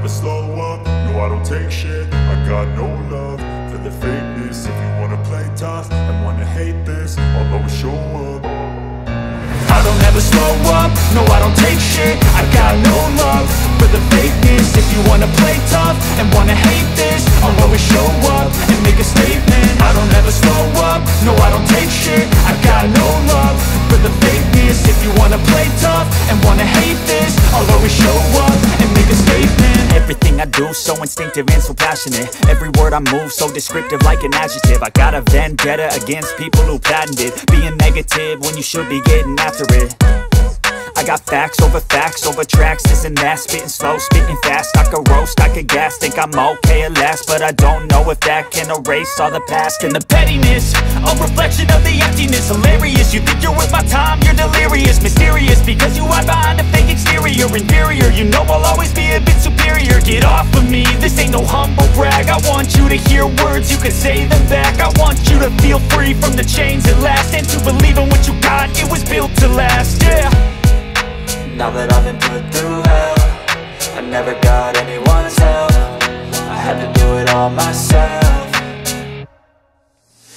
never slow up, no I don't take shit. I got no love for the fakeness. If you wanna play tough and wanna hate this, I'll always show up. I don't ever slow up, no I don't take shit. I got no love for the fakeness. If you wanna play tough and wanna hate this, I'll always show up and make a statement. I don't ever slow up, no I don't take shit. I got no love for the fakeness. If you wanna play tough and wanna hate this, I'll always show up and make a statement. Everything I do so instinctive and so passionate. Every word I move so descriptive like an adjective. I got a vendetta against people who patented being negative when you should be getting after it. I got facts over tracks, this and that. Spitting slow, spitting fast, I could roast, I could gas. Think I'm okay at last, but I don't know if that can erase all the past. And the pettiness, a reflection of the emptiness. Hilarious, you think you're worth my time, you're delirious. Mysterious, because you hide behind a fake exterior. Inferior, you know I'll always be a bit superior. Get off of me, this ain't no humble brag. I want you to hear words, you can say them back. I want you to feel free from the chains at last, and to believe in what you got, it was built to last, yeah. Now that I've been put through hell, I never got anyone's help. I had to do it all myself.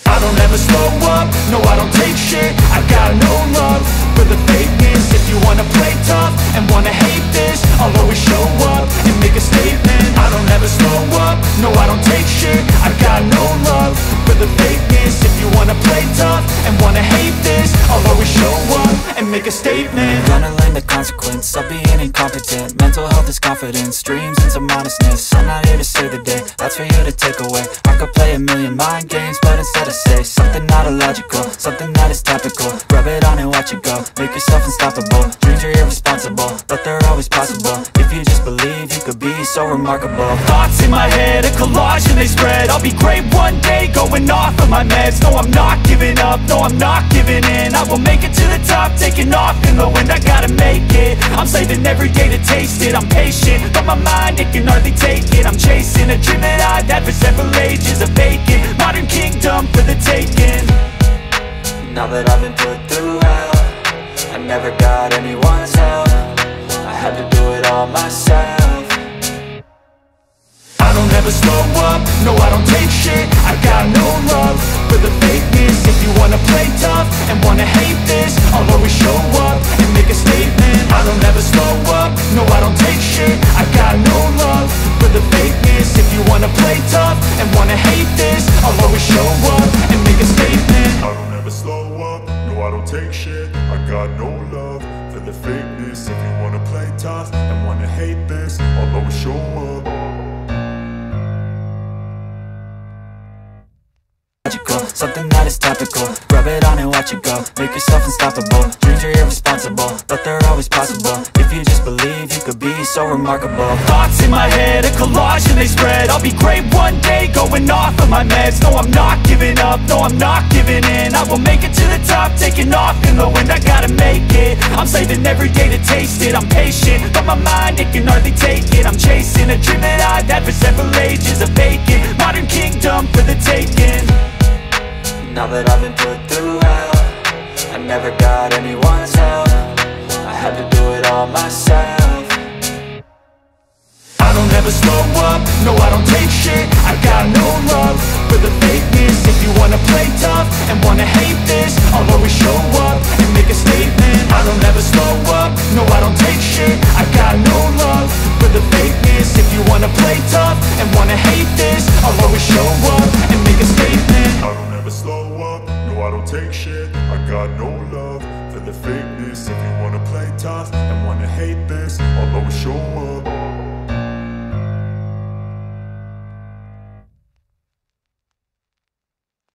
I don't ever slow up, no I don't take shit. I got no love for the fakeness. If you wanna play tough and wanna hate this, I'll always show up and make a statement. I don't ever slow up, no I don't take shit. I got no love for the fakeness. If you wanna play tough and wanna hate this, I'll always show up and make a statement. Gonna learn the consequence of being incompetent. Mental health is confidence, dreams and some honestness. I'm not here to save the day, that's for you to take away. I could play a million mind games, but instead I say something not illogical, something that is topical. Rub it on and watch it go, make yourself unstoppable. Dreams are irresponsible, but they're always possible. If you just believe, you could be so remarkable. Thoughts in my head, a collage and they spread. I'll be great one day, going off of my meds. No, I'm not giving up, no, I'm not giving in. I will make it to the top, taking off in the wind. I gotta make it, I'm saving every day to taste it. I'm patient, but my mind, it can hardly take it. I'm chasing a dream that I've had for several ages. A vacant, modern kingdom for the taking. Now that I've been put through hell, I never got anyone's help. I had to do it all myself. I don't ever slow up, no I don't take shit. I got no love for the fakeness. If you wanna play tough and wanna hate this, I'll always show up and make a statement. I don't ever slow up, no I don't take shit. I got no love for the fakeness. If you wanna play tough and wanna hate this, I'll always show up and make a statement. I don't ever slow up, no I don't take shit. I got no love for the fakeness. If you wanna play tough and wanna hate this, I'll always show up. Something that is topical, rub it on and watch it go. Make yourself unstoppable, dreams are irresponsible, but they're always possible. If you just believe, you could be so remarkable. Thoughts in my head, a collage and they spread. I'll be great one day, going off of my meds. No, I'm not giving up, no, I'm not giving in. I will make it to the top, taking off in the wind. I gotta make it, I'm saving every day to taste it. I'm patient, but my mind, it can hardly take it. I'm chasing a dream that I've had for several ages. A vacant, modern kingdom for the taking. Now that I've been put through hell, I never got anyone's help. I had to do it all myself. I don't ever slow up, no I don't take shit. I got no love for the fakeness. If you wanna play tough and wanna hate this, I'll always show up and make a statement. I don't ever slow up, no I don't take shit. I got no love for the fakeness. If you wanna play tough and wanna hate this, I'll always show up and make a statement. I don't ever slow up, no I don't take shit. I got no love for the fakeness. If you wanna play tough and wanna hate this, I'll always show up.